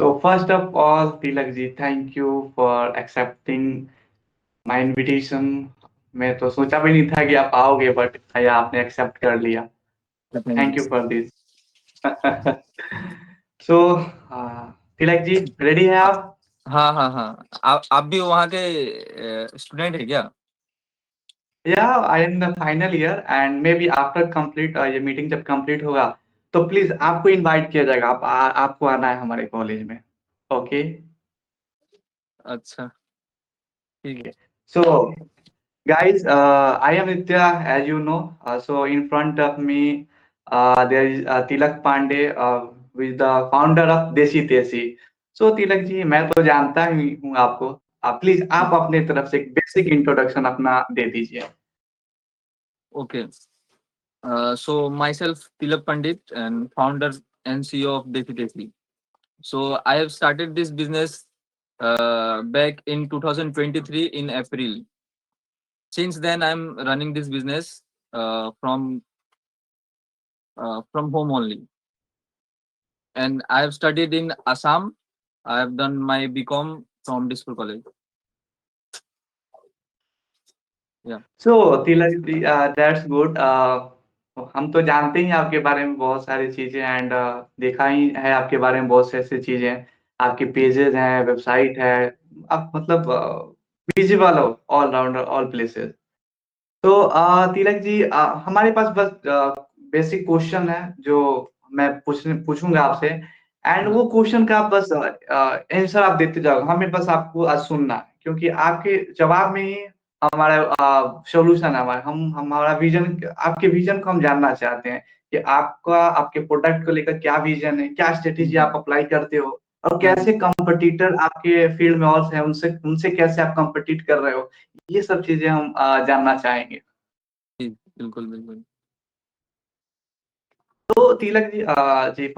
So first of all, Tilak ji, thank you for accepting my invitation. मैं तो सोचा भी नहीं था कि आप आओगे, बट या आपने एक्सेप्ट कर लिया. Thank Thank you. you for this. So, Tilak ji ready है हाँ आप? हाँ हाँ हाँ, आप भी वहाँ के स्टूडेंट है क्या? Yeah, I am the final year and maybe after complete ये मीटिंग जब कंप्लीट होगा तो प्लीज आपको इनवाइट किया जाएगा. आपको आना है हमारे कॉलेज में. ओके. अच्छा, ठीक है। So guys, I am Nitya, as you know. So in front of me, there is Tilak Pandey, who is the founder of Desi Tesi. So Tilak जी, मैं तो जानता ही हूँ आपको. प्लीज आप अपने तरफ से एक बेसिक इंट्रोडक्शन अपना दे दीजिए. Okay. So myself Tilak Pandit and founder and CEO of Defi Defi. So I have started this business back in 2023 in April. Since then I'm running this business from home only. And I have studied in Assam. I have done my BCom from Dispur College. Yeah. So Tilak ji, that's good. हम तो जानते ही हैं आपके बारे में बहुत सारी चीजें एंड देखा ही है आपके बारे में बहुत से ऐसी चीजें. आपके पेजेस हैं, वेबसाइट है. आप मतलब विजिबल हो ऑल राउंडर ऑल प्लेसेस. तो तिलक जी, हमारे पास बस बेसिक क्वेश्चन है जो मैं पूछूंगा आपसे. एंड हाँ वो क्वेश्चन का आप बस आंसर आप देते जाओ. हमें बस आपको आज सुनना है क्योंकि आपके जवाब में ही हमारा सॉल्यूशन है. हमारा विजन, आपके विजन को हम जानना चाहते हैं कि आपका आपके प्रोडक्ट को लेकर क्या विजन है, क्या स्ट्रेटेजी हम्म, आप अप्लाई करते हो और हम्म, कैसे कंपटीटर आपके फील्ड में और हैं उनसे उनसे कैसे आप compete कर रहे हो. ये सब चीजें हम जानना चाहेंगे. जी, बिल्कुल बिल्कुल। तो तिलक जी,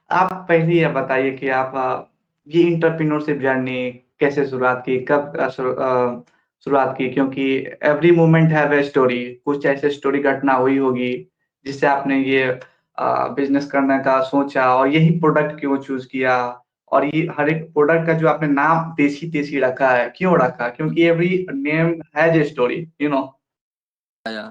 आप पहले ये बताइए कि आप ये इंटरप्रेन्योरशिप जर्नी कैसे शुरुआत की, कब शुरुआत की, क्योंकि every moment have a story. कुछ ऐसे स्टोरी घटना हुई होगी जिससे आपने ये बिजनेस करने का सोचा और यही प्रोडक्ट क्यों चूज किया. और ये हर एक प्रोडक्ट का जो आपने नाम देसी देसी रखा है, क्यों रखा, क्योंकि every name has a story, you know. आया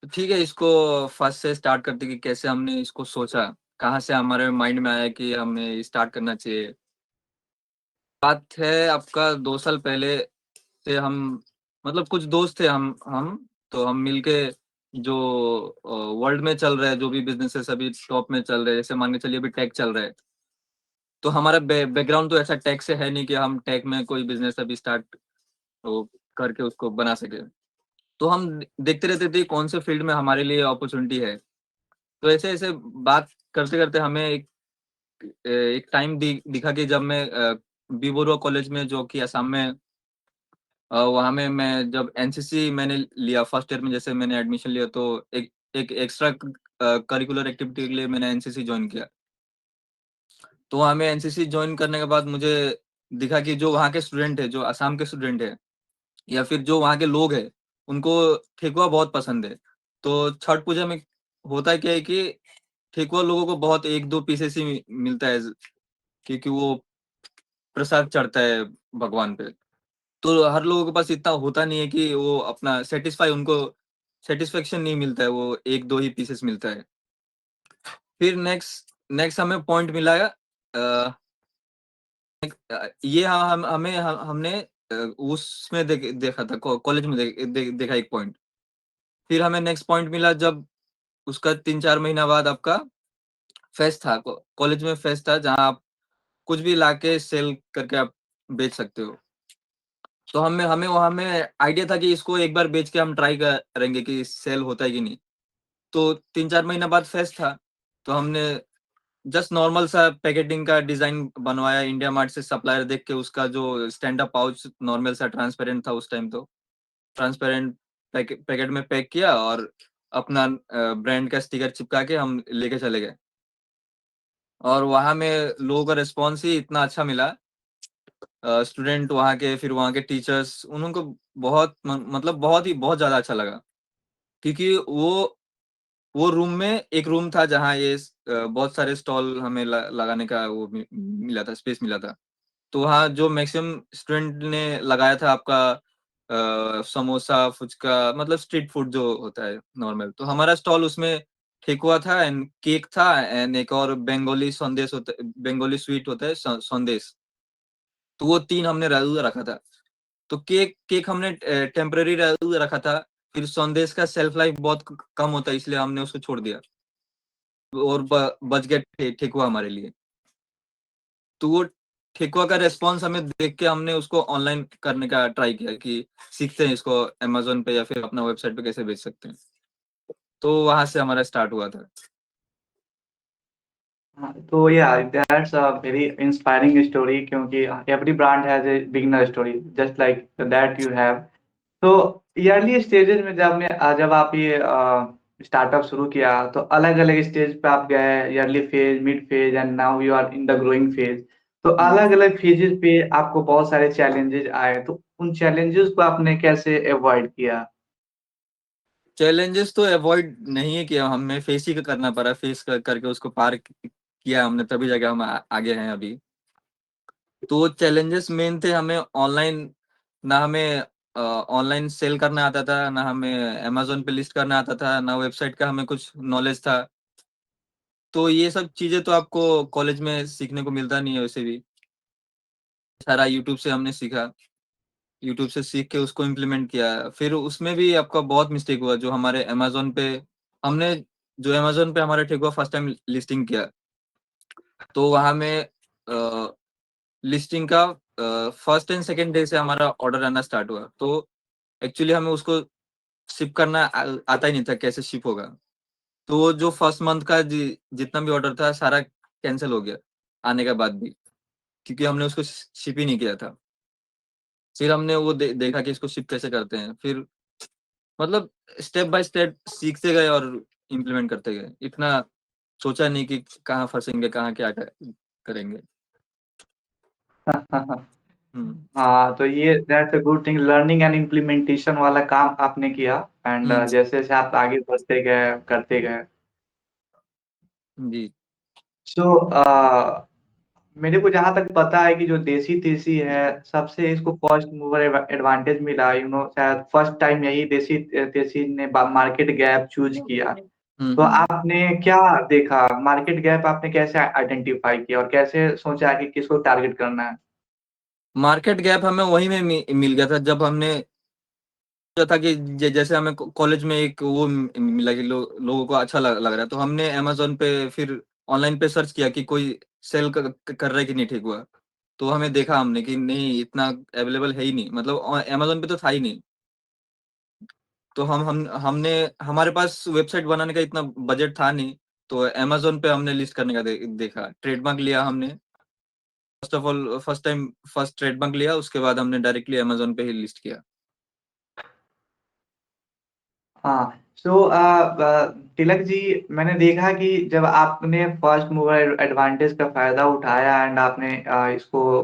तो ठीक है, इसको फर्स्ट से स्टार्ट करते कि कैसे हमने इसको सोचा, कहाँ से हमारे माइंड में आया कि हमें स्टार्ट करना चाहिए। बात है आपका 2 साल पहले से हम मतलब कुछ दोस्त थे हम तो हम मिलके जो वर्ल्ड में चल रहा है, जो भी बिजनेसेस अभी टॉप में चल रहे हैं, जैसे मान के चलिए अभी टेक चल रहा है, तो हमारा बैकग्राउंड तो ऐसा टेक से है नहीं कि हम टेक में कोई बिजनेस अभी स्टार्ट करके उसको बना सके। तो हम देखते रहते थे कौन से फील्ड में हमारे लिए अपॉर्चुनिटी है। तो ऐसे ऐसे बात करते करते हमें एक टाइम दिखा कि जब मैं बी बोरुआ कॉलेज में, जो कि असम में, वहाँ में मैं जब एनसीसी मैंने लिया फर्स्ट ईयर में, जैसे मैंने एडमिशन लिया तो एक एक एक्स्ट्रा करिकुलर एक्टिविटी के लिए मैंने एनसीसी ज्वाइन किया। तो वहाँ में एनसीसी ज्वाइन करने के बाद मुझे दिखा कि जो वहाँ के स्टूडेंट है, जो असम के स्टूडेंट है या फिर जो वहाँ के लोग हैं, उनको ठेकुआ बहुत पसंद है। तो छठ पूजा में होता क्या है कि ठेकुआ लोगों को बहुत 1-2 पीसेस ही मिलता है, क्योंकि वो प्रसाद चढ़ता है भगवान पे। तो हर लोगों के पास इतना होता नहीं है कि वो अपना उनको सेटिस्फेक्शन नहीं मिलता है, वो 1-2 ही पीसेस मिलता है। फिर नेक्स्ट नेक्स्ट हमें पॉइंट मिला अ, ये हमने उसमें देखा था, कॉलेज में देखा एक पॉइंट। फिर हमें नेक्स्ट पॉइंट मिला जब उसका 3-4 महीना बाद आपका फेस्ट था, कॉलेज में फेस्ट था, जहाँ आप कुछ भी लाके सेल करके आप बेच सकते हो। तो हमें हमें वहाँ में आइडिया था कि इसको एक बार बेच के हम ट्राई करेंगे कि सेल होता है कि नहीं। तो 3-4 महीना बाद फेस्ट था, तो हमने जस्ट नॉर्मल सा पैकेटिंग का डिजाइन बनवाया, इंडिया मार्ट से सप्लायर देख के उसका जो स्टैंड अप पाउच नॉर्मल सा ट्रांसपेरेंट था उस टाइम, तो ट्रांसपेरेंट पैकेट में पैक किया और अपना ब्रांड का स्टिकर चिपका के हम लेके चले गए। और वहाँ में लोगों का रिस्पॉन्स ही इतना अच्छा मिला, स्टूडेंट वहाँ के, फिर वहाँ के टीचर्स, उनको बहुत मतलब बहुत ही बहुत ज़्यादा अच्छा लगा, क्योंकि वो वो रूम में एक रूम था जहाँ ये बहुत सारे स्टॉल हमें लगाने का वो मिला था, स्पेस मिला था। तो वहाँ जो मैक्सिमम स्टूडेंट ने लगाया था आपका समोसा, फुचका, मतलब स्ट्रीट फूड जो होता है नॉर्मल, तो हमारा स्टॉल उसमें ठेकुआ था एंड केक था एंड एक और बंगाली संदेश होता है, बंगाली स्वीट होता है संदेश। तो वो 3 हमने रखा था। तो केक केक हमने टेम्पररी रखा था। फिर संदेश का शेल्फ लाइफ बहुत कम होता है, इसलिए हमने उसको छोड़ दिया और बच गया ठेकुआ हमारे लिए। तो वो ठेकुआ का रेस्पॉन्स हमें देख के हमने उसको ऑनलाइन करने का ट्राई किया कि सीखते हैं इसको अमेज़न पे या फिर अपना वेबसाइट पे कैसे बेच सकते हैं। तो वहाँ से हमारा स्टार्ट हुआ था। हाँ, तो yeah that's a very inspiring story क्योंकि every brand has a beginner story just like that you have. तो अर्ली स्टेजेस में जब आप ये स्टार्टअप शुरू किया तो अलग-अलग स्टेज पे आप गए, early phase, mid phase and now you are in the growing phase. तो हुँ। अलग-अलग फेजेस पे आपको बहुत सारे चैलेंजेस आए, तो उन चैलेंजेस को आपने कैसे अवॉइड किया? चैलेंजेस तो अवॉइड नहीं किया, हमें फेस ही करना पड़ा, फेस करके उसको पार किया हमने, तभी जाके हम आगे हैं अभी। तो चैलेंजेस मेन थे हमें ऑनलाइन, ना हमें ऑनलाइन सेल करना आता था, ना हमें अमेज़न पे लिस्ट करना आता था, ना वेबसाइट का हमें कुछ नॉलेज था। तो ये सब चीज़ें तो आपको कॉलेज में सीखने को मिलता नहीं है वैसे भी। सारा यूट्यूब से हमने सीखा। यूट्यूब से सीख के उसको इम्प्लीमेंट किया। फिर उसमें भी आपका बहुत मिस्टेक हुआ, जो हमारे अमेज़न पे हमने जो अमेज़न पे हमारा ठेकुआ फर्स्ट टाइम लिस्टिंग किया, तो वहाँ में लिस्टिंग का फर्स्ट एंड सेकंड डे से हमारा ऑर्डर आना स्टार्ट हुआ। तो एक्चुअली हमें उसको शिप करना आता ही नहीं था, कैसे शिप होगा। तो वो जो फर्स्ट मंथ का जितना भी ऑर्डर था सारा कैंसल हो गया, आने के बाद भी, क्योंकि हमने उसको शिप ही नहीं किया था। फिर हमने वो देखा कि इसको शिप कैसे करते हैं। फिर मतलब स्टेप बाय स्टेप सीखते गए और इम्प्लीमेंट करते गए। इतना सोचा नहीं कि कहाँ फँसेंगे, कहाँ क्या करेंगे। हुँ, हाँ, तो ये that's a good thing learning and implementation वाला काम आपने किया एंड हुँ, जैसे-जैसे आप आगे बढ़ते गए, करते गए। जी। सो मेरे को जहाँ तक पता है कि जो देसी-देसी है, सबसे इसको फर्स्ट मूवर एडवांटेज मिला शायद फर्स्ट टाइम यही देसी ने बा मार्केट गैप चूज़ किया। हुँ, तो हुँ। आपने क्या देखा? मार्केट गैप आपने कैसे आइडेंटिफ़ाई किया और कैसे सोचा कि किसको टारगेट करना है? मार्केट गैप हमें वहीं में मिल गया था, जब हमने सोचा था कि जैसे हमें कॉलेज में एक वो मिला कि लोगों को अच्छा लग रहा है, तो हमने अमेज़न पे फिर ऑनलाइन पे सर्च किया कि कोई सेल कर रहा है कि नहीं ठेकुआ। तो हमें देखा हमने कि नहीं, इतना अवेलेबल है ही नहीं, मतलब अमेज़न पे तो था ही नहीं। तो हमने हमारे पास वेबसाइट बनाने का इतना बजट था नहीं, तो अमेज़न पे हमने लिस्ट करने का देखा। ट्रेडमार्क लिया हमने। First of all first time first trademark लिया, उसके बाद हमने डायरेक्टली अमेज़न पे ही लिस्ट किया। हाँ, सो तिलक जी मैंने देखा कि जब आपने फर्स्ट मूवर एडवांटेज का फ़ायदा उठाया एंड आपने इसको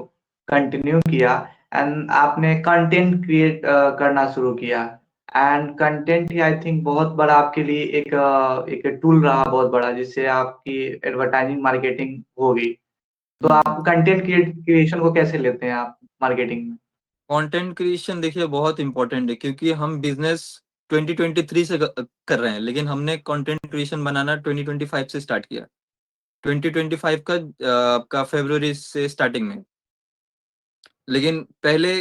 कंटिन्यू किया एंड आपने कंटेंट क्रिएट करना शुरू किया and content he I think बहुत बड़ा आपके लिए एक टूल रहा बहुत बड़ा जिससे आपकी एडवर्टाइजिंग मार्केटिंग हो गई। तो हुँ, हुँ। आप कंटेंट क्रिएशन को कैसे लेते हैं आप मार्केटिंग में? कंटेंट क्रिएशन देखिए बहुत इम्पोर्टेंट है, क्योंकि हम बिज़नेस 2023 से कर रहे हैं, लेकिन हमने कंटेंट क्रिएशन बनाना 2025 से स्टार्ट किया। 2025 का आपका फ़रवरी से स्टार्टिंग में। लेकिन पहले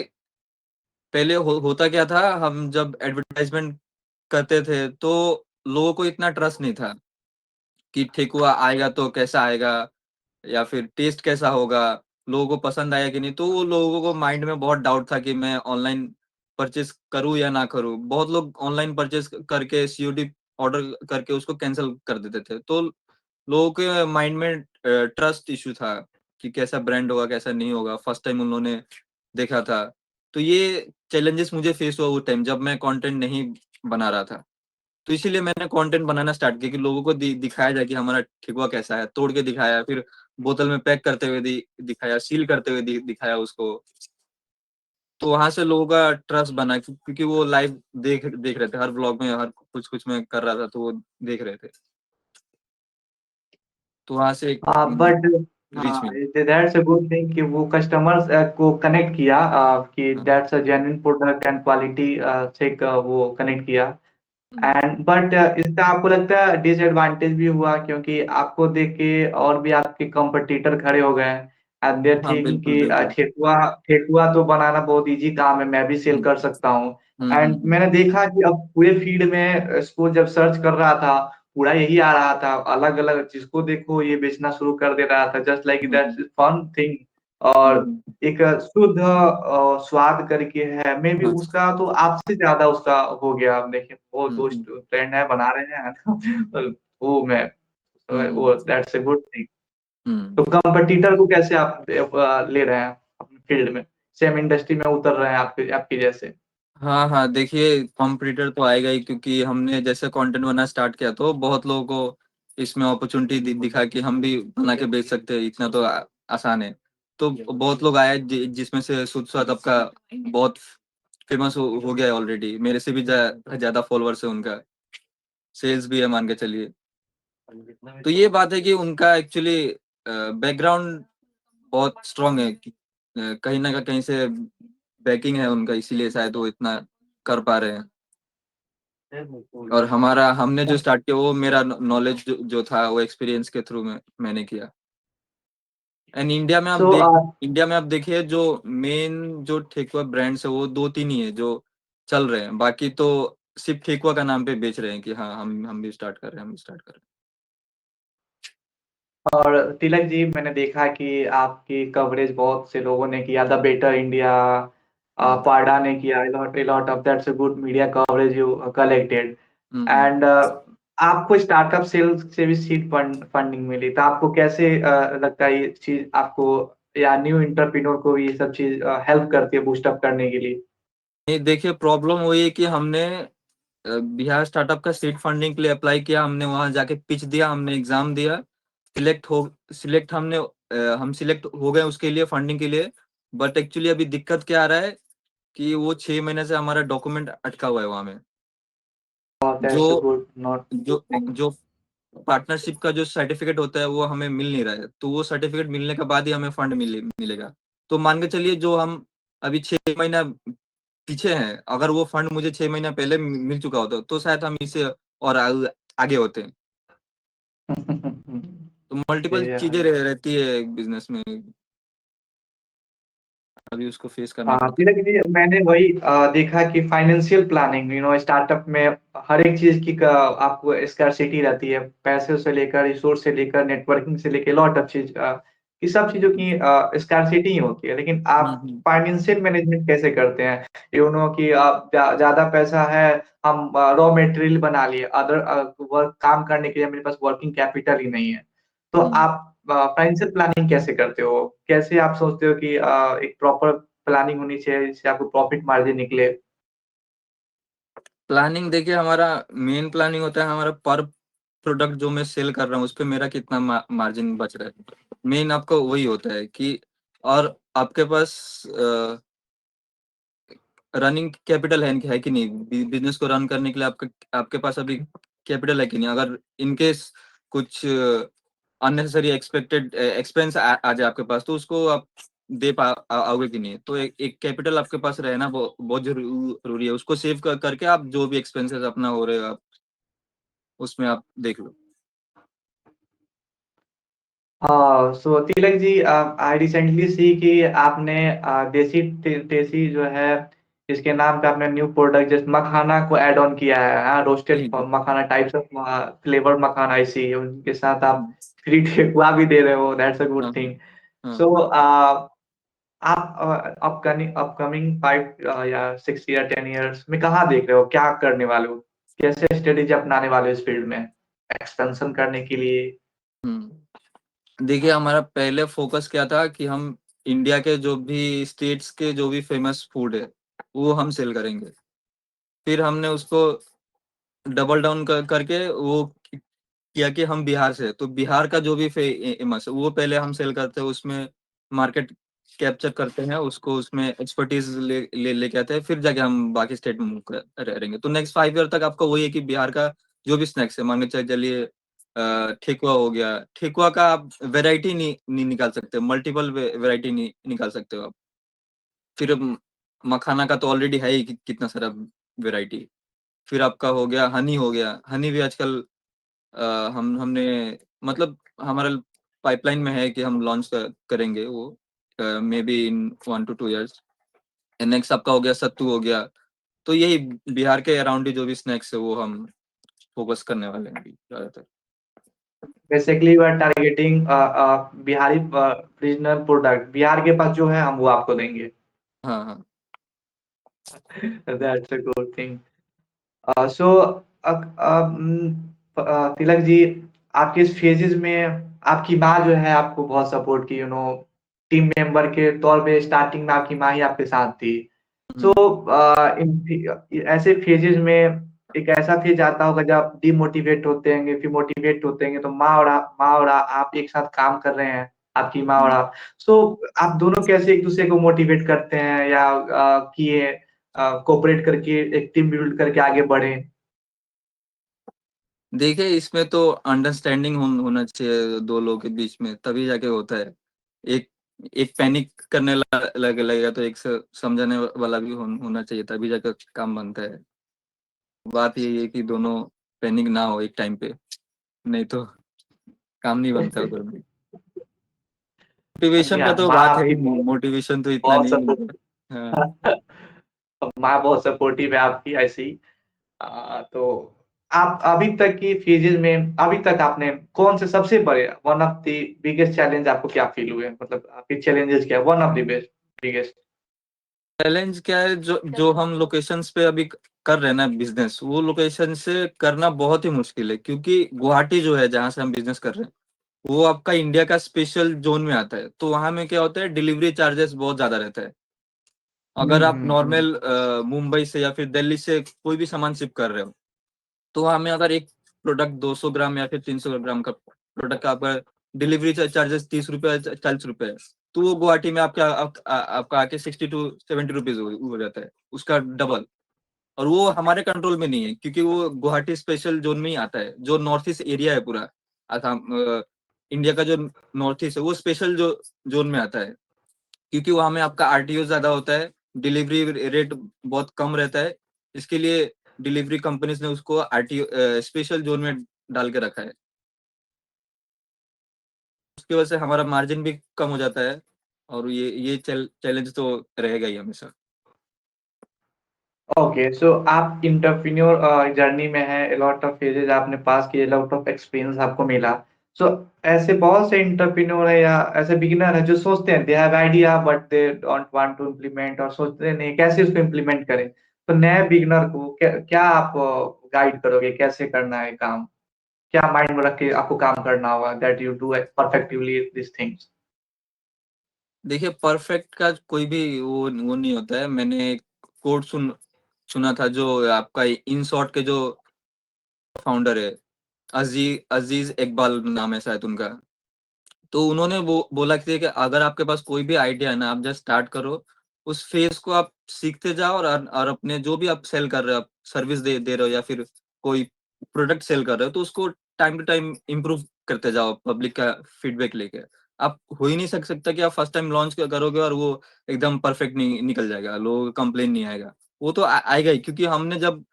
पहले होता क्या था, हम जब एडवर्टाइज़मेंट करते थे, तो लोगों को इतना ट्रस्ट नहीं था कि ठेकुआ आएगा तो कैसा आएगा या फिर टेस्ट कैसा होगा, लोगों को पसंद आएगा कि नहीं। तो वो लोगों को माइंड में बहुत डाउट था कि मैं ऑनलाइन परचेज़ करूँ या ना करूँ। बहुत लोग ऑनलाइन परचेज़ करके सीओडी ऑर्डर करके उसको कैंसल कर देते थे। तो लोगों के माइंड में ट्रस्ट इश्यू था कि कैसा ब्रांड होगा, कैसा नहीं होगा। फर्स्ट टाइम उन्होंने देखा था। तो ये चैलेंजेस मुझे फेस हुआ उस टाइम, जब मैं कंटेंट नहीं बना रहा था। तो इसीलिए मैंने कंटेंट बनाना स्टार्ट किया कि लोगों को दिखाया जाए कि हमारा ठेकुआ कैसा है, तोड़ के दिखाया, फिर बोतल में पैक करते हुए दिखाया, सील करते हुए दिखाया उसको। तो वहाँ से लोगों का ट्रस्ट बना, क्योंकि वो लाइव देख देख रहे थे, हर व्लॉग में हर कुछ-कुछ में कर रहा था, तो वो देख रहे थे। तो वहाँ से बट रीच हाँ, मिली। दैट्स अ गुड थिंग कि वो कस्टमर्स को कनेक्ट किया, कि हाँ, that's a genuine product and quality से वो कनेक्ट किया। हुँ, एंड बट इसका आपको लगता है डिसएडवांटेज भी हुआ, क्योंकि आपको देख के और भी आपके कंपटीटर खड़े हो गए एंड दे आर हाँ, थिंकिंग बिल्कुल, कि बिल्कुल। ठेकुआ ठेकुआ तो बनाना बहुत इजी काम है, मैं भी सेल हुँ, कर सकता हूँ। हुँ, हुँ, एंड हुँ, मैंने देखा कि अब पूरे फीड में इसको जब सर्च कर रहा था, पूरा यही आ रहा था, अलग अलग जिसको देखो ये बेचना शुरू कर दे रहा था, just like um, that's um, fun thing. Um, और हुँ, एक शुद्ध स्वाद करके है, मे बी हाँ, उसका तो आपसे ज़्यादा उसका हो गया। आप देखिए वो हुँ, हुँ, दोस्त फ्रेंड है, बना रहे हैं वो मैं हुँ, वो हुँ, दैट्स अ गुड थिंग। हुँ। तो कंपटीटर को कैसे आप ले रहे हैं अपने फील्ड में? सेम इंडस्ट्री में उतर रहे हैं आपके आपके जैसे? हाँ, हाँ, देखिए कॉम्पिटिटर तो आएगा ही क्योंकि हमने जैसे कंटेंट बनाना स्टार्ट किया तो बहुत लोगों को इसमें अपॉर्च्युनिटी दिखा कि हम भी बना के बेच सकते हैं, इतना तो आसान है। तो बहुत लोग आए जिसमें से शुद्ध स्वाद आपका बहुत फेमस हो गया है ऑलरेडी। मेरे से भी ज़्यादा फॉलोअर्स है उनका, सेल्स भी है मान के चलिए। तो ये बात है कि उनका एक्चुअली बैकग्राउंड बहुत स्ट्रॉन्ग है कि कहीं न कहीं से बैकिंग है उनका, इसीलिए शायद वो इतना कर पा रहे हैं। और हमारा हमने जो स्टार्ट किया वो मेरा नॉलेज जो था वो एक्सपीरियंस के थ्रू मैंने किया। एंड सो इंडिया में आप देखिए जो मेन जो ठेकुआ ब्रांड्स है वो 2-3 ही है जो चल रहे हैं। बाकी तो सिर्फ़ ठेकुआ का नाम पे बेच रहे हैं कि हाँ, हम भी स्टार्ट कर रहे हैं, हम भी स्टार्ट कर रहे और तिलक जी, मैंने देखा कि आपकी कवरेज बहुत से लोगों ने किया, द बेटर इंडिया, हैं। हाँ। पाडा ने किया, a lot of that's a good media coverage you collected। Hmm, hmm. And आपको स्टार्टअप सेल्स से भी सीड फंडिंग मिली, तो आपको कैसे लगता है ये चीज़ आपको, या न्यू एंटरप्रेन्योर को भी ये सब चीज़ हेल्प करती है बूस्ट अप करने के लिए? ये देखिए प्रॉब्लम वही है कि हमने बिहार स्टार्टअप का सीड फंडिंग के लिए अप्लाई किया, हमने वहाँ जाके पिच दिया, हमने एग्ज़ाम दिया, सिलेक्ट हम सिलेक्ट हो गए उसके लिए फंडिंग के लिए। बट एक्चुअली अभी दिक्कत क्या आ रहा है कि वो 6 महीने से हमारा डॉक्यूमेंट अटका हुआ है वहाँ में। जो दैट्स अ गुड नॉट जो गुड थिंग। जो पार्टनरशिप का जो सर्टिफ़िकेट होता है वो हमें मिल नहीं रहा है, तो वो सर्टिफ़िकेट मिलने के बाद ही हमें फंड मिलेगा। तो मान के चलिए जो हम अभी 6 महीना पीछे हैं, अगर वो फंड मुझे 6 महीना पहले मिल चुका होता, तो शायद हम इससे और आगे होते। तो मल्टीपल चीज़ें रहती है एक बिज़नेस में, अभी उसको फेस करना पड़ता है। तिलक जी, मैंने वही देखा कि फाइनेंशियल प्लानिंग, स्टार्टअप में हर एक चीज की आपको स्कार्सिटी रहती है, पैसे से लेकर, रिसोर्स से लेकर, नेटवर्किंग से लेकर, लॉट ऑफ चीज, ये सब चीजों की स्कार्सिटी ही होती है। लेकिन हुँ, आप हुँ, फाइनेंशियल मैनेजमेंट कैसे करते हैं? कि आप ज्यादा पैसा है, हम रॉ मटेरियल बना लिए, अदर वर्क काम करने के लिए मेरे पास वर्किंग कैपिटल ही नहीं है, तो हुँ। आप फाइनेंशियल प्लानिंग कैसे करते हो? कैसे आप सोचते हो कि एक प्रॉपर प्लानिंग होनी चाहिए जिससे आपको प्रॉफिट मार्जिन निकले? प्लानिंग देखिए हमारा मेन प्लानिंग होता है हमारा पर प्रोडक्ट जो मैं सेल कर रहा हूँ, उसपे मेरा कितना मार्जिन बच रहा है। मेन आपको वही होता है कि और आपके पास रनिंग कैपिटल है कि नहीं? बिज़नेस को रन करने के लिए आपके पास अभी कैपिटल है कि नहीं? अगर इन केस कुछ अननेसेसरी एक्सपेंस आ जाए आपके पास, तो उसको आप दे आओगे कि नहीं? तो एक एक कैपिटल आपके पास रहना बहुत ज़रूरी है। उसको सेव करके आप जो भी एक्सपेंसेस अपना हो रहे हो आप उसमें आप देख लो। सो तिलक जी, आई रिसेंटली सी कि आपने देसी जो है, इसके नाम पे आपने न्यू प्रोडक्ट जैसे मखाना को ऐड ऑन किया है, रोस्टेड जी, जी। Makhana, types of flavour makhana I see, उनके साथ आप हुँ। फ्री ठेकुआ भी दे रहे हो, दैट्स अ गुड हाँ, हाँ। थिंग। हाँ। सो आप अपकमिंग अपकमिंग 5 या 6 ईयर 10 इयर्स में कहाँ देख रहे हो? क्या करने वाले हो? कैसे स्ट्रेटेजी अपनाने वाले हो इस फील्ड में एक्सपेंशन करने के लिए? हुँ। देखिए हमारा पहले फ़ोकस क्या था कि हम इंडिया के जो भी स्टेट्स के जो भी फ़ेमस फूड है, वो हम सेल करेंगे। फिर हमने उसको डबल डाउन करके वो किया कि हम बिहार से हैं, तो बिहार का जो भी फेमस है, वो पहले हम सेल करते हैं, उसमें मार्केट कैप्चर करते हैं, उसको उसमें एक्सपर्टीज़ लेके आते हैं, फिर जाके हम बाकी स्टेट में मूव रहेंगे। तो नेक्स्ट 5 ईयर तक आपका वही है कि बिहार का जो भी स्नैक्स है, मान के चलिए ठेकुआ हो गया, ठेकुआ का आप वैरायटी नहीं निकाल सकते, मल्टीपल वैरायटी नहीं निकाल सकते हो आप। फिर मखाना का तो ऑलरेडी है ही कितना सारा वैरायटी। फिर आपका हो गया हनी, हो गया हनी भी आजकल हमने मतलब हमारा पाइपलाइन में है कि हम लॉन्च करेंगे वो, may be in 1 to 2 years। Next आपका हो गया सत्तू हो गया। तो यही बिहार के अराउंड ही जो भी स्नैक्स है वो हम फोकस करने वाले हैं अभी ज्यादातर। Basically you are targeting Bihari regional product, Bihar के पास जो है हम वो आपको देंगे। हाँ हाँ। That's a good thing. So Tilak ji, आपके इस फेजेस में आपकी माँ जो है आपको बहुत सपोर्ट की, टीम मेंबर के तौर पे स्टार्टिंग में आपकी माँ ही आपके साथ थी। सो हम्म। ऐसे फेजेस में एक ऐसा फेज आता होगा जब डिमोटिवेट होते हैं, फिर मोटिवेट होते हैं, तो माँ और आप एक साथ काम कर रहे हैं, आपकी माँ और हम्म। आप। सो आप दोनों कैसे एक दूसरे को मोटिवेट करते हैं, या किए कोऑपरेट करके एक टीम बिल्ड करके आगे बढ़े? देखिए इसमें तो अंडरस्टैंडिंग होना चाहिए दो लोगों के बीच में, तभी जाके होता है। एक एक पैनिक करने लगेगा तो एक से समझाने वाला भी होना चाहिए, तभी जाकर काम बनता है। बात यही है कि दोनों पैनिक ना हो एक टाइम पे, नहीं तो काम नहीं बनता उधर भी। मोटिवेशन का यार, तो माँ बात है ही आपकी नहीं, मोटिवेशन तो इतना बहुत नहीं सपोर्ट मिलता। हाँ। माँ बहुत सपोर्टिव है आपकी, ऐसी। तो आप अभी तक की फेजेस में, अभी तक आपने कौन से सबसे बड़े, one of the biggest challenge आपको क्या फील हुए, मतलब आपके चैलेंजेस क्या है, one of the best biggest? Challenge क्या है, जो जो हम लोकेशंस पे अभी कर रहे हैं ना बिजनेस, वो लोकेशन से करना बहुत ही मुश्किल है, क्योंकि गुवाहाटी जो है जहाँ से हम बिजनेस कर रहे हैं, वो आपका इंडिया का स्पेशल जोन में आता है। तो वहां में क्या होता है, डिलीवरी चार्जेस बहुत ज्यादा रहता है। अगर आप हम्म। नॉर्मल मुंबई से या फिर दिल्ली से कोई भी सामान शिप कर रहे हो, तो हमें अगर एक प्रोडक्ट 200 ग्राम या फिर 300 ग्राम का प्रोडक्ट का आपका डिलीवरी चार्जेस 30 रुपए 40 रुपए है, तो वो गुवाहाटी में आपका आके 60 to 70 रुपीज हो जाता है, उसका डबल। और वो हमारे कंट्रोल में नहीं है, क्योंकि वो गुवाहाटी स्पेशल जोन में ही आता है, जो नॉर्थ ईस्ट एरिया है पूरा असम, इंडिया का जो नॉर्थ ईस्ट है वो स्पेशल जो जोन में आता है। क्योंकि वहां में आपका आरटीओ ज्यादा होता है, डिलीवरी रेट बहुत कम रहता है, इसके लिए डिलीवरी कंपनीज ने उसको आरटीओ स्पेशल जोन में डाल के रखा है। उसकी वजह से हमारा मार्जिन भी कम हो जाता है, और ये चैलेंज तो रहेगा ही हमेशा। ओके, सो आप इंटरप्रेन्योर जर्नी में है, लॉट ऑफ फेजेस आपने पास किए, लॉट ऑफ एक्सपीरियंस आपको मिला। सो ऐसे बहुत से इंटरप्रेन्योर है या ऐसे बिगिनर है जो सोचते हैं, they have idea but they don't want to implement, और सोचते नहीं कैसे उसको इम्प्लीमेंट करें। तो नए बिगिनर को क्या आप गाइड करोगे, कैसे करना है काम, क्या माइंड में रख के आपको काम करना होगा that you do perfectly this things? देखिए परफेक्ट का कोई भी वो नहीं होता है। मैंने एक कोट सुना था, जो आपका इन शॉर्ट के जो फाउंडर है, अजीज इकबाल नाम है शायद उनका। तो उन्होंने वो बोला कि अगर आपके पास कोई भी आइडिया है ना, आप जस्ट स्टार्ट करो, उस फेज को आप सीखते जाओ, और अपने जो भी आप सेल कर रहे हो, आप सर्विस दे रहे हो या फिर कोई प्रोडक्ट सेल कर रहे हो, तो उसको टाइम टू टाइम इम्प्रूव करते जाओ, पब्लिक का फीडबैक लेके। आप हो ही नहीं सकता कि आप फर्स्ट टाइम लॉन्च करोगे और वो एकदम परफेक्ट नहीं निकल जाएगा, लोगों का कंप्लेन नहीं आएगा। वो तो आएगा ही, क्योंकि हमने जब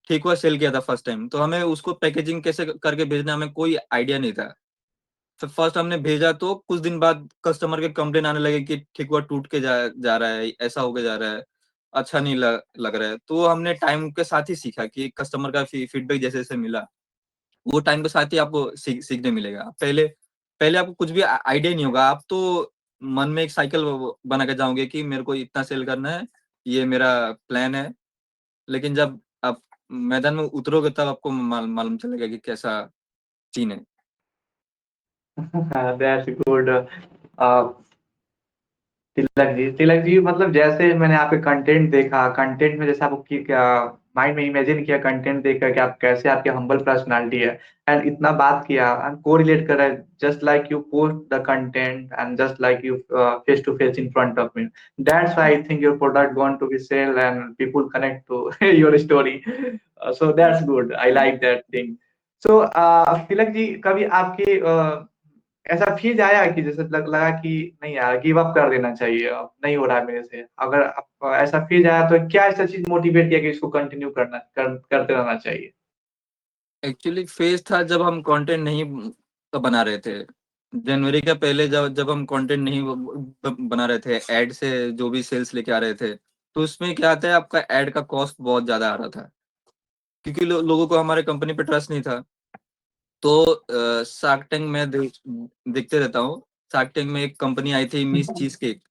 ठेकुआ सेल किया था फर्स्ट टाइम, तो हमें उसको पैकेजिंग कैसे करके भेजना हमें कोई आइडिया नहीं था। तो फर्स्ट हमने भेजा, तो कुछ दिन बाद कस्टमर के कंप्लेन आने लगे कि ठेकुआ टूट के जा रहा है, ऐसा हो के जा रहा है, अच्छा नहीं लग रहा है। तो हमने टाइम के साथ ही सीखा कि कस्टमर का फीडबैक जैसे जैसे मिला, वो टाइम के साथ ही आपको सीखने मिलेगा। पहले पहले आपको कुछ भी आइडिया नहीं होगा, आप तो मन में एक साइकिल बना के जाओगे कि मेरे को इतना सेल करना है, ये मेरा प्लान है। लेकिन जब आप मैदान में उतरोगे तब आपको मालूम चलेगा कि कैसा सीन है। That's good. तिलक जी, मतलब जैसे मैंने आपके कंटेंट देखा, कंटेंट में जैसे आपको क्या माइंड में इमेजिन किया, कंटेंट देख करके आप कैसे, आपकी हम्बल पर्सनालिटी है, एंड इतना बात किया एंड को रिलेट कर रहा है, just like you post the content and just like you face to face in front of me. That's why I think your product going to be sale and people connect to your story. So that's good, I like that thing. So Tilak ji, कभी आपके ऐसा feel आया कि जैसे लगा कि नहीं यार, गिव अप कर देना चाहिए, अब नहीं हो रहा है मेरे से? अगर ऐसा फील आया तो क्या ऐसा चीज मोटिवेट किया कि इसको कंटिन्यू करते रहना चाहिए? एक्चुअली फेज़ था जब हम कंटेंट नहीं बना रहे थे। जनवरी के पहले जब जब हम कंटेंट नहीं बना रहे थे, ऐड से जो भी सेल्स लेके आ रहे थे, तो उसमें क्या आता है, आपका ऐड का कॉस्ट बहुत ज़्यादा आ रहा था। क्योंकि लोगों को हमारे कंपनी पे ट्रस्ट नहीं था। तो शार्क टैंक मैं देखते रहता हूँ। शार्क टैंक में एक कंपनी आई थी, miss cheese cake.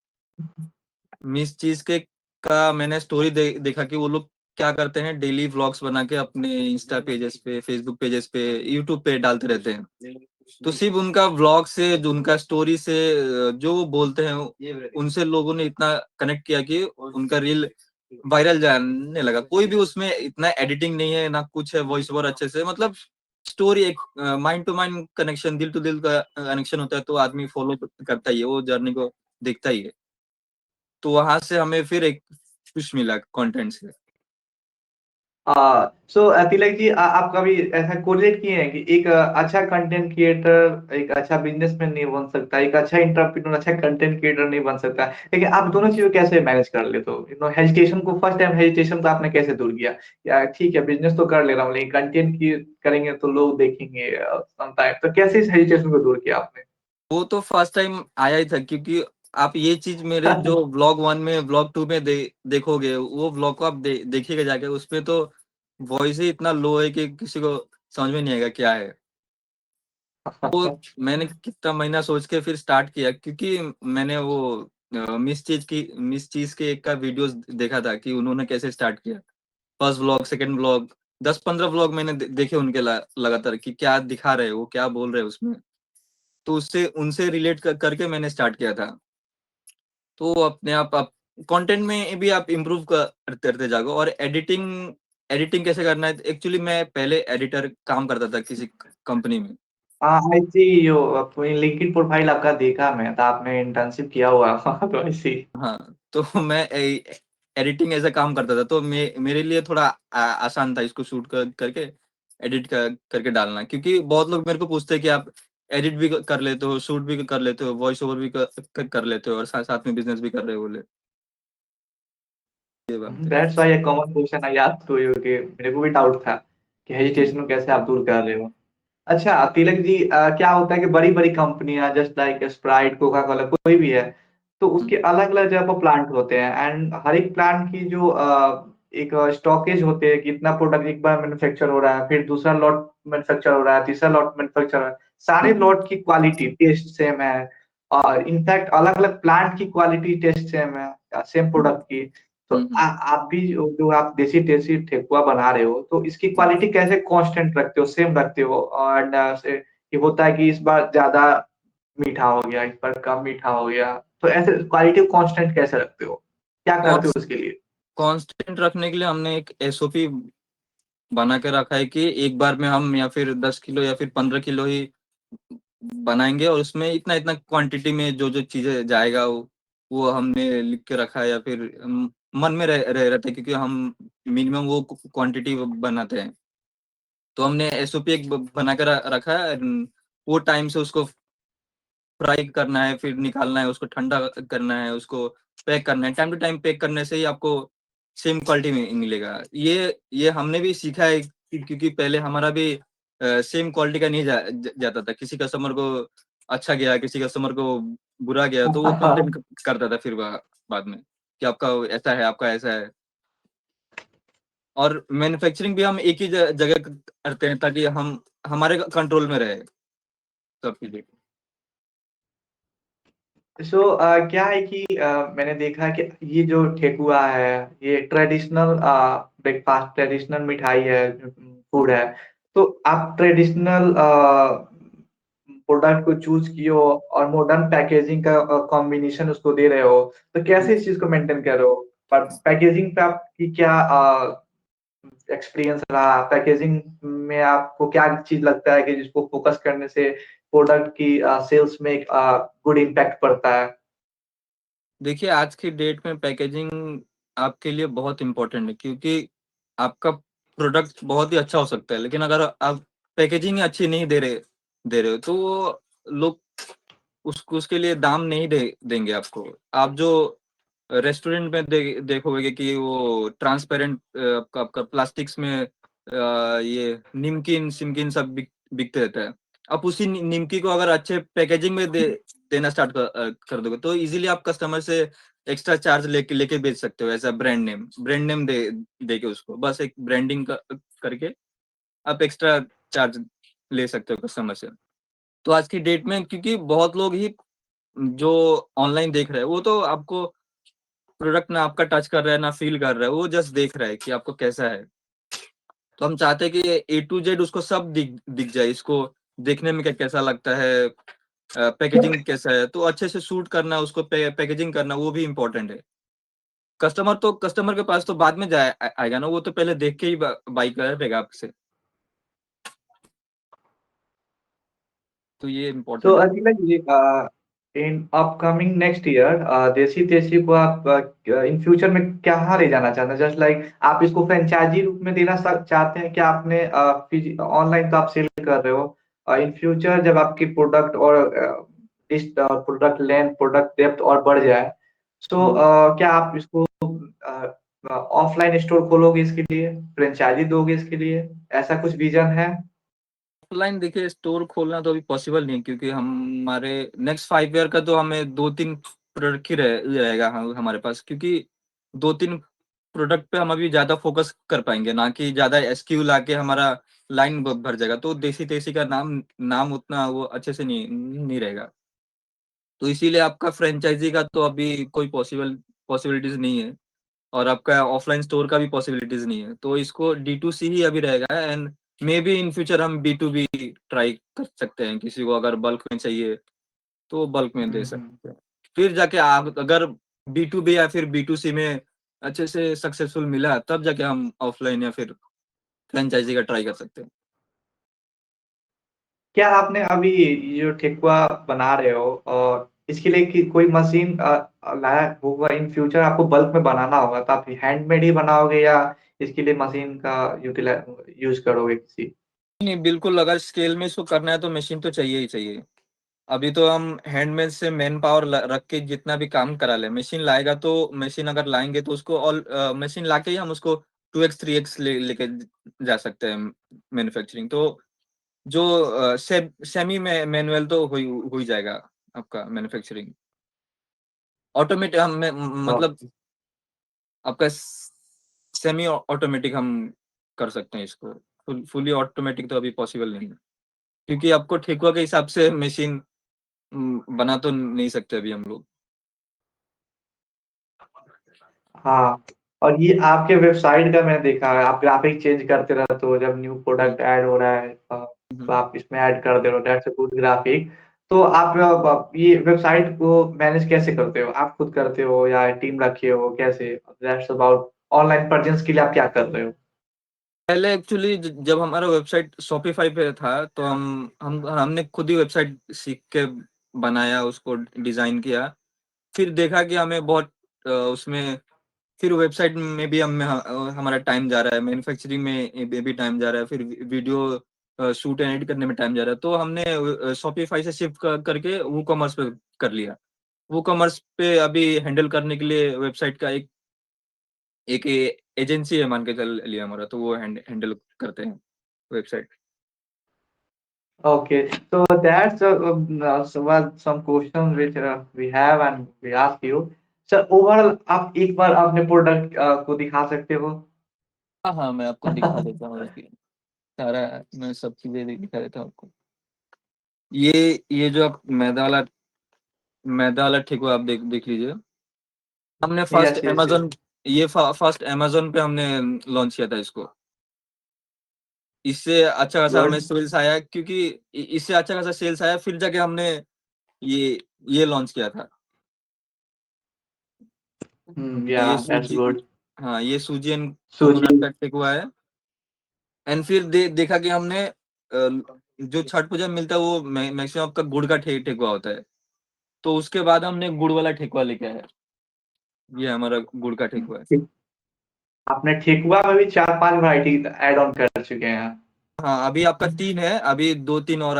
Miss cheese cake का मैंने स्टोरी देखा कि वो लोग क्या करते हैं, डेली व्लॉग्स बना के अपने इंस्टा पेजेस पे, फेसबुक पेजेस पे, यूट्यूब पे डालते रहते हैं। तो सिर्फ उनका व्लॉग से, जो उनका स्टोरी से, जो वो बोलते हैं, उनसे लोगों ने इतना कनेक्ट किया कि उनका रील वायरल जाने लगा। कोई भी उसमें इतना एडिटिंग नहीं है, ना कुछ है, वॉइस ओवर अच्छे से, मतलब स्टोरी एक माइंड टू माइंड कनेक्शन, दिल टू दिल का कनेक्शन होता है, तो आदमी फॉलो करता ही है, वो जर्नी को देखता ही है। तो वहां से हमें फिर एक पुश मिला कंटेंट से। सो तिलक जी, आप कभी ऐसा कोरिलेट किए हैं कि एक अच्छा कंटेंट क्रिएटर एक अच्छा बिजनेसमैन नहीं बन सकता, एक अच्छा इंटरप्रेन्योर अच्छा कंटेंट क्रिएटर नहीं बन सकता, लेकिन आप दोनों चीजों को कैसे मैनेज कर लेते हो? हेजिटेशन को, फर्स्ट टाइम हेजिटेशन को आपने कैसे दूर किया? या ठीक है, बिजनेस तो कर ले रहा हूँ, लेकिन कंटेंट की करेंगे तो लोग देखेंगे समटाइम, तो कैसे इस हेजिटेशन को दूर किया आपने? वो तो फर्स्ट टाइम आया ही था, क्योंकि आप ये चीज मेरे जो व्लॉग 1 में, व्लॉग 2 में देखोगे, वो व्लॉग को आप देखिएगा जाके, उसमें तो वॉइस ही इतना लो है कि किसी को समझ में नहीं आएगा क्या है। वो मैंने कितना महीना सोच के फिर स्टार्ट किया, क्योंकि मैंने वो मिस चीज के एक का वीडियोस देखा था कि उन्होंने कैसे स्टार्ट किया। First vlog, second vlog, 10-15 vlog मैंने देखे उनके लगातार, कि क्या दिखा रहे हैं, वो क्या बोल रहे हैं उसमें। तो उससे उनसे रिलेट करके मैंने स्टार्ट किया था। तो अपने आप कंटेंट में भी आप इम्प्रूव करते करते जाओगे। और एडिटिंग एडिटिंग कैसे करना है, एक्चुअली मैं पहले एडिटर काम करता था किसी कंपनी में। आई सी यो, अपनी लिंक्डइन प्रोफाइल आपका देखा मैं, तो आपने इंटर्नशिप किया हुआ तो ऐसी। हाँ, तो मैं एडिटिंग ऐसा काम करता था, तो मेरे लिए थोड़ा आसान था इसको शूट करके एडिट करके डालना। क्योंकि बहुत लोग मेरे को पूछते हैं कि आप एडिट भी कर लेते हो, शूट भी कर लेते हो, वॉइस ओवर भी कर लेते हो, और साथ साथ में बिजनेस भी कर रहे हो, बोले ये बात है। That's why a common question I asked to you, कि मेरे को भी डाउट था कि हम्म, हेजिटेशन को कैसे आप दूर कर रहे हो। अच्छा तिलक जी, क्या होता है कि बड़ी बड़ी कंपनियां just like Sprite, Coca Cola, कोई भी है, तो हम्म, उसके अलग अलग जगह पर प्लांट होते हैं, एंड हर एक प्लांट की जो एक स्टॉकेज होते हैं कि इतना प्रोडक्ट एक बार मैन्युफैक्चर हो रहा है, फिर दूसरा लॉट मैन्युफैक्चर हो रहा है, तीसरा लॉट मैन्युफैक्चर हो रहा है, सारे हम्म, लॉट की क्वालिटी टेस्ट सेम है, और इनफैक्ट अलग अलग प्लांट की क्वालिटी टेस्ट सेम है सेम हम्म, प्रोडक्ट की। तो हम्म, आप भी जो आप देसी देसी ठेकुआ बना रहे हो, तो इसकी हम्म। क्वालिटी कैसे कांस्टेंट रखते हो, सेम रखते हो? और से ये होता है कि इस बार ज्यादा मीठा हो गया, इस बार कम मीठा हो गया, तो ऐसे क्वालिटी कांस्टेंट कैसे रखते हो, क्या करते हो उसके लिए? कांस्टेंट रखने के लिए हमने एक एसओपी बना के रखा है कि एक बार में हम या फिर 10 किलो या फिर 15 किलो ही बनाएंगे, और उसमें इतना इतना क्वांटिटी में जो जो चीजें जाएगा, वो हमने लिख के रखा है, या फिर मन में रह रहता है, क्योंकि हम मिनिमम वो क्वांटिटी बनाते हैं। तो हमने एसओपी एक बना कर रखा है। वो टाइम से उसको फ्राई करना है, फिर निकालना है, उसको ठंडा करना है, उसको पैक करना है। टाइम टू टाइम पैक करने से ही आपको सेम क्वालिटी में मिलेगा। ये हमने भी सीखा है, क्योंकि पहले हमारा भी सेम क्वालिटी का नहीं जाता था। किसी कस्टमर को अच्छा गया, किसी कस्टमर को बुरा गया, तो वो कंप्लेन करता था फिर बाद में कि आपका ऐसा है, आपका ऐसा है। और मैन्युफैक्चरिंग भी हम एक ही जगह करते हैं, ताकि हम हमारे कंट्रोल में रहे सब चीजें। सो क्या है कि मैंने देखा कि ये जो ठेकुआ है, ये ट्रेडिशनल ब्रेकफास्ट, ट्रेडिशनल मिठाई है, फूड है। तो आप ट्रेडिशनल प्रोडक्ट को चूज किए हो और मॉडर्न पैकेजिंग का कॉम्बिनेशन उसको दे रहे हो, तो कैसे इस चीज को मेंटेन कर रहे हो? पर पैकेजिंग पे आपकी क्या एक्सपीरियंस रहा? पैकेजिंग में आपको क्या चीज लगता है कि जिसको फोकस करने से प्रोडक्ट की सेल्स में एक गुड इम्पैक्ट पड़ता है? देखिए, आज की डेट में पैकेजिंग आपके लिए बहुत इम्पोर्टेंट है, क्योंकि आपका प्रोडक्ट बहुत ही अच्छा हो सकता है, लेकिन अगर आप पैकेजिंग अच्छी नहीं दे रहे हो, तो वो लोग उसके लिए दाम नहीं देंगे आपको। आप जो रेस्टोरेंट में देखोगे कि वो ट्रांसपेरेंट आपका प्लास्टिक्स में ये निमकीन सिमकीन सब बिकते रहता है। आप उसी निमकी को अगर अच्छे पैकेजिंग में देना स्टार्ट कर दोगे, तो इजीली आप कस्टमर से एक्स्ट्रा चार्ज लेके बेच सकते हो। ऐसा ब्रांड नेम दे के उसको बस एक ब्रांडिंग करके आप एक्स्ट्रा चार्ज ले सकते हो कस्टमर से। तो आज की डेट में क्योंकि बहुत लोग ही जो ऑनलाइन देख रहे हैं, वो तो आपको प्रोडक्ट ना आपका टच कर रहा है ना फील कर रहा है, वो जस्ट देख रहा है कि आपको कैसा है। तो हम चाहते हैं कि A to Z उसको सब दिख जाए, इसको देखने में कैसा लगता है, पैकेजिंग कैसा है, तो अच्छे से शूट करना उसको, पैकेजिंग करना वो भी इम्पोर्टेंट है। कस्टमर के पास तो बाद में आएगा ना, वो तो पहले देख के ही बाई करेगा आपसे। तो ये So इम्पोर्टेंट है। Akila ji, in upcoming next year, देसी तेसी को आप इन फ्यूचर में कहाँ ले जाना चाहते हैं? जस्ट लाइक आप इसको फ्रेंचाइजी रूप में देना चाहते हैं कि आपने ऑनलाइन तो आप सेल कर रहे हो, इन फ्यूचर जब आपकी प्रोडक्ट और लिस्ट और प्रोडक्ट लेंथ प्रोडक्ट डेप्थ और बढ़ जाए, सो क्या आप इसको ऑफलाइन स्टोर खोलोगे इसके लिए, फ्रेंचाइजी दोगे इसके लिए, ऐसा कुछ विजन है? ऑफलाइन देखिए स्टोर खोलना तो अभी पॉसिबल नहीं, क्योंकि हमारे नेक्स्ट 5 ईयर का तो हमें 2-3 प्रोडक्ट ही रहेगा हमारे पास, क्योंकि 2-3 प्रोडक्ट पे हम अभी ज्यादा फोकस कर पाएंगे ना, कि ज्यादा SKU लाके हमारा लाइन भर जाएगा, तो देसी देसी का नाम नाम उतना वो अच्छे से नहीं रहेगा। तो इसीलिए आपका फ्रेंचाइजी का तो अभी कोई पॉसिबिलिटीज नहीं है, और आपका ऑफलाइन स्टोर का भी पॉसिबिलिटीज नहीं है। तो इसको D2C ही अभी रहेगा, and may be in future हम B2B ट्राई कर सकते हैं। किसी को अगर बल्क में चाहिए तो बल्क में दे हम्म। सकते हैं। फिर जाके आप अगर B2B या फिर B2C में अच्छे से सक्सेसफुल मिला, तब जाके हम ऑफलाइन या फिर फ्रेंचाइजी का ट्राई कर सकते हैं। क्या आपने अभी ये जो ठेकुआ बना रहे हो और इसके लिए कोई मशीन लाया होगा? इन फ्यूचर आपको बल्क में बनाना होगा तो आप हैंडमेड ही बनाओगे या इसके लिए मशीन का यूटिलाइज यूज करोगे किसी? नहीं, बिल्कुल अगर स्केल में इसको करना है तो मशीन तो चाहिए ही चाहिए। अभी तो हम हैंडमेड से मैन पावर रख के जितना भी काम करा ले, मशीन लाएगा तो मशीन अगर लाएंगे तो उसको ऑल मशीन लाके ही हम उसको 2x 3x लेके जा सकते हैं मैन्युफैक्चरिंग। तो जो सेमी मैनुअल तो हो ही जाएगा आपका मैन्युफैक्चरिंग। ऑटोमेटिक हम तो मतलब आपका सेमी ऑटोमेटिक हम कर सकते हैं इसको। फुली ऑटोमेटिक तो अभी पॉसिबल नहीं है, क्योंकि आपको ठेकुआ के हिसाब से मशीन बना तो नहीं सकते अभी हम लोग। हाँ, और ये आपके वेबसाइट का मैंने देखा है, आप ग्राफिक चेंज करते रहते हो जब न्यू हम्म, प्रोडक्ट ऐड हो रहा है, तो हम्म। आप इसमें ऐड कर दे रहे हो, दैट्स अ गुड ग्राफिक। तो आप ये वेबसाइट को मैनेज कैसे करते हो? आप खुद करते हो या टीम रखे हो, कैसे? दैट्स अबाउट ऑनलाइन प्रेजेंस के लिए आप क्या कर रहे हो? पहले एक्चुअली जब हमारा वेबसाइट शॉपिफाई पे था, तो हमने खुद ही वेबसाइट सीख के बनाया, उसको डिजाइन किया। फिर देखा कि हमें बहुत उसमें फिर वेबसाइट में भी हमारा टाइम जा रहा है, मैन्युफैक्चरिंग में भी टाइम जा रहा है, फिर वीडियो शूट एंड एडिट करने में टाइम जा रहा है। तो हमने शॉपिफाई से शिफ्ट करके वो कॉमर्स पे कर लिया। वो कॉमर्स पे अभी हैंडल करने के लिए वेबसाइट का एक एजेंसी है मान के चल लिया हमारा, तो वो हैंडल करते हैं website. Okay, so that's some questions which we have and we ask you. Sir, overall आप एक बार अपने प्रोडक्ट को दिखा सकते हो? हाँ हाँ, मैं आपको दिखा देता हूँ कि सारा, मैं सब चीजें दिखा देता हूँ आपको। ये जो आप मैदा वाला ठेकुआ आप देख लीजिए। हमने first yes yes yes. Amazon ये फर्स्ट अमेजोन पे हमने लॉन्च किया था इसको। इससे अच्छा खासा हमें गुड। सेल्स आया, क्योंकि इससे अच्छा खासा सेल्स आया, फिर जाके हमने ये ये लॉन्च किया था। या ये दैट्स सूजी, गुड। हाँ ये सूजी एंड सूजी। कोकोनट का ठेकुआ है। एंड फिर देखा कि हमने जो छठ पूजा में मिलता है वो मैक्सिमम आपका गुड़ का ठेकुआ होता है, तो उसके बाद हमने गुड़ वाला ठेकुआ लेके आए। ये हमारा गुड़ का ठेकुआ है। आपने ठेकुआ में भी 4-5 वैरायटी ऐड ऑन कर चुके हैं। हाँ, अभी आपका 3 है, अभी 2-3 और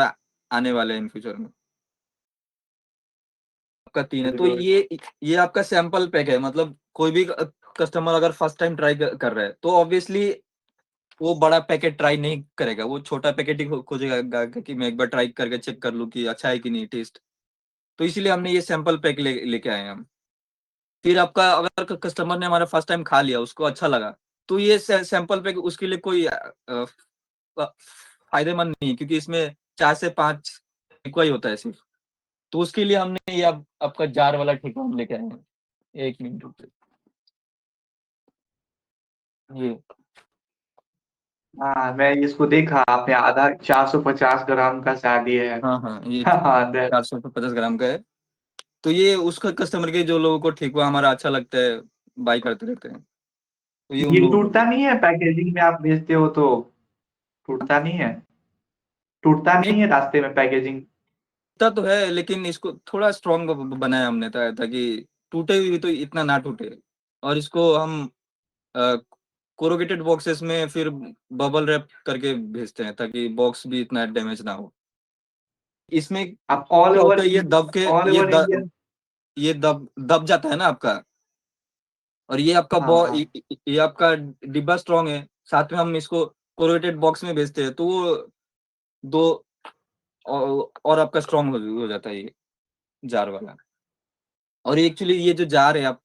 आने वाले हैं इन फ्यूचर में। आपका 3 है, गुड तो गुड। ये आपका सैंपल पैक है, मतलब कोई भी कस्टमर अगर फर्स्ट टाइम ट्राई कर रहा है, तो ऑब्वियसली वो बड़ा पैकेट ट्राई नहीं करेगा, वो छोटा पैकेट ही खोजेगा कि मैं एक बार ट्राई करके चेक कर लूँ कि अच्छा है कि नहीं टेस्ट। तो इसीलिए हमने ये सैंपल पैक लेके आए हैं हम। फिर आपका अगर कस्टमर ने हमारा फर्स्ट टाइम खा लिया, उसको अच्छा लगा, तो ये सैंपल पैक उसके लिए कोई फायदेमंद नहीं है, क्योंकि इसमें 4 से 5 ठेकुआ ही होता है सिर्फ। तो उसके लिए हमने ये आपका जार वाला ठेकुआ हम लेके आए हैं। 1 मिनट रुकिए। ये हाँ, मैं इसको देखा, आपने आधा 450 ग्राम का शादी है। हाँ, हाँ, ये हाँ, 450 ग्राम का है। तो ये उसका कस्टमर के जो लोगों को ठेकुआ हमारा अच्छा लगता है, बाई करते रहते हैं, तो ये उन ये लोगों टूटता को नहीं है पैकेजिंग में आप भेजते हो तो? टूटता नहीं है? टूटता नहीं नहीं है रास्ते में पैकेजिंग? टूटता तो है, लेकिन इसको थोड़ा स्ट्रॉन्ग बनाया हमने ताकि टूटे भी तो इतना ना टूटे। और इसको हम कोरुगेटेड बॉक्सेस में फिर बबल रैप करके भेजते हैं, ताकि बॉक्स भी इतना डैमेज ना हो। इसमें आप ऑल क्या ओवर होता है, ऑल ओवर इंडिया? ये दब जाता है ना आपका। और ये आपका हाँ हाँ। ये आपका डिब्बा स्ट्रॉन्ग है, साथ में हम इसको कोरुगेटेड बॉक्स में भेजते हैं, तो वो दो और आपका स्ट्रॉन्ग हो जाता है ये जार वाला। और एक्चुअली ये जो जार है आप,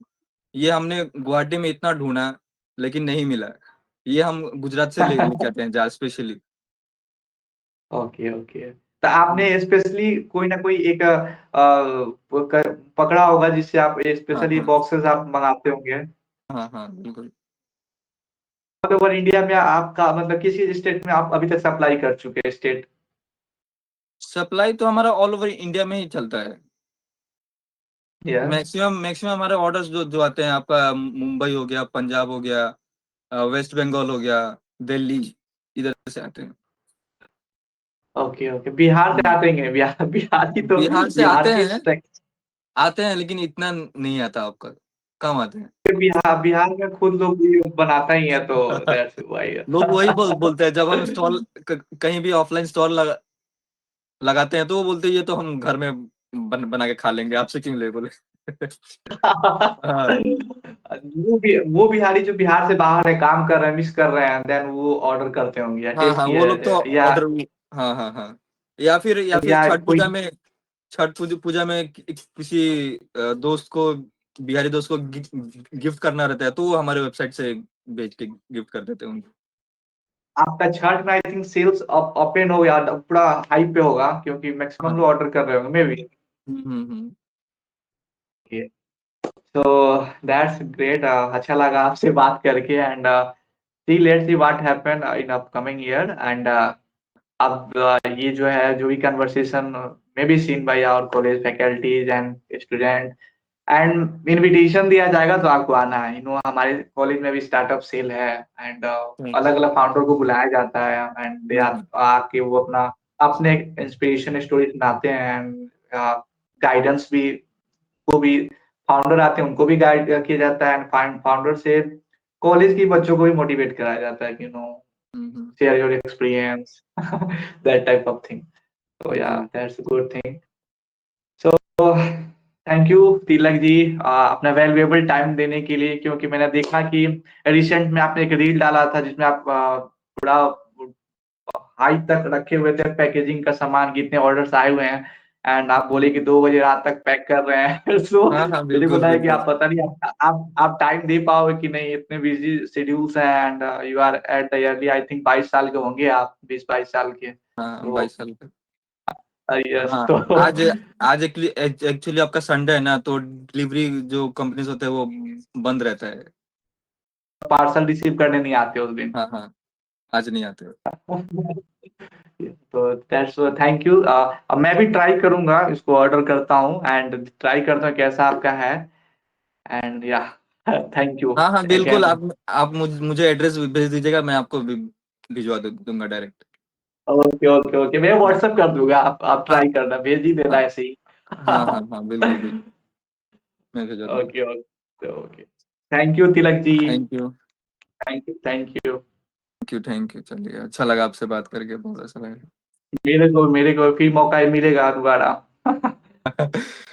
ये हमने गुवाहाटी में इतना ढूंढा, लेकिन नहीं मिला। ये हम गुजरात से लेके आते हैं जार स्पेशली। Okay okay. तो आपने स्पेशली कोई ना कोई एक पकड़ा होगा जिससे आप हाँ, स्पेशली हाँ, बॉक्सेस आप मंगाते होंगे। हाँ, हाँ, बिल्कुल। ऑल ओवर इंडिया में आपका मतलब किसी स्टेट में आप अभी तक सप्लाई कर चुके हैं स्टेट? सप्लाई तो हमारा ऑल ओवर इंडिया में ही चलता है। या मैक्सिमम मैक्सिमम हमारे ऑर्डर्स जो जो आते हैं, आपका मुंबई हो गया, पंजाब हो गया, वेस्ट बंगाल हो गया, दिल्ली, इधर से आते हैं। Okay okay. बिहार से हम्म। आते हैं? बिहार बिहार की तो बिहार से बिहार आते की हैं, लेकिन इतना नहीं आता आपका, कम आते हैं। बिहार में खुद लोग भी बनाता ही है तो दैट्स व्हाई। लोग वही बोलते हैं, जब हम स्टॉल कहीं भी ऑफलाइन स्टॉल लगाते हैं, तो वो बोलते हैं ये तो हम घर में बना के खा लेंगे, आपसे क्यों ले बोले। हाँ, वो बिहारी जो बिहार से बाहर है, काम कर रहे हैं, मिस कर रहे हैं, देन वो ऑर्डर करते होंगे या हाँ, हाँ, टेस्ट वो लोग तो किए या ऑर्डर। हाँ, हाँ, हाँ। या फिर या छठ कोई। पूजा में, छठ पूजा में किसी दोस्त को, बिहारी दोस्त को गिफ्ट करना रहता है, तो वो हमारे वेबसाइट से भेज के गिफ्ट कर देते हैं उनको। आपका छठ में आई थिंक सेल्स ओपन हो या पूरा हाई पे होगा, क्योंकि मैक्सिमम लोग हाँ। ऑर्डर कर रहे होंगे मे बी। हम्म, हम्म, हम्म। तो दैट्स ग्रेट। अच्छा लगा आपसे बात करके and see let's see what happen in upcoming year and अब ये जो है जो भी conversation may be seen by our college faculties and student and invitation दिया जाएगा तो आपको आना है। हमारे कॉलेज में भी स्टार्टअप सेल है एंड अलग अलग फाउंडर को बुलाया जाता है एंड दे हम्म, आके वो अपना अपने इंस्पिरेशन स्टोरी सुनाते हैं एंड गाइडेंस भी, को भी फाउंडर आते हैं उनको भी गाइड किया जाता है एंड फाउंडर से कॉलेज के बच्चों को भी मोटिवेट कराया जाता है कि hmm, share your experience that type of thing. तो या जी। That's a good thing. So thank you Tilak ji, अपना वैल्यूएबल टाइम देने के लिए, क्योंकि मैंने देखा कि रिसेंट में आपने एक रील डाला था जिसमें आप पूरा हाई तक रखे हुए थे पैकेजिंग का सामान, कितने ऑर्डर्स आए हुए हैं एंड आप बोले कि हम्म। 2 बजे रात तक पैक कर रहे हैं। सो हाँ, हाँ, मेरे को बिल्कुल, लगा कि बिल्कुल। आप पता नहीं आप टाइम दे पाओगे कि नहीं, इतने बिजी शेड्यूल्स हैं and you are at the early I think 22 साल के होंगे आप, 20-22 साल के हाँ, तो 22 साल का। यस हाँ, तो आज आज एक्चुअली आपका संडे है ना, तो डिलीवरी जो कंपनीज होते हैं वो बंद रहता है। पार्सल रिसीव करने नहीं आते उस दिन। हाँ, हाँ, आज नहीं आते। तो दैट्स थैंक यू। अब मैं भी ट्राई करूंगा, इसको ऑर्डर करता हूँ एंड ट्राई करता हूँ कैसा आपका है एंड या थैंक यू हाँ, हाँ, बिल्कुल। अगेन। आप मुझे एड्रेस भेज दीजिएगा, मैं आपको भी भिजवा दूंगा डायरेक्ट। ओके ओके ओके, मैं हाँ, व्हाट्सएप कर दूंगा, आप हाँ, ट्राई करना, भेज ही देना हाँ, ऐसे ही। हाँ, हाँ, हाँ, बिल्कुल, बिल्कुल, मैं भिजवा दूंगा। Okay okay okay. Thank you Tilak ji. Thank you. Thank you thank you. Thank you. चलिए, अच्छा लगा आपसे बात करके, बहुत अच्छा लगा। मेरे को फिर मौका मिलेगा दोबारा।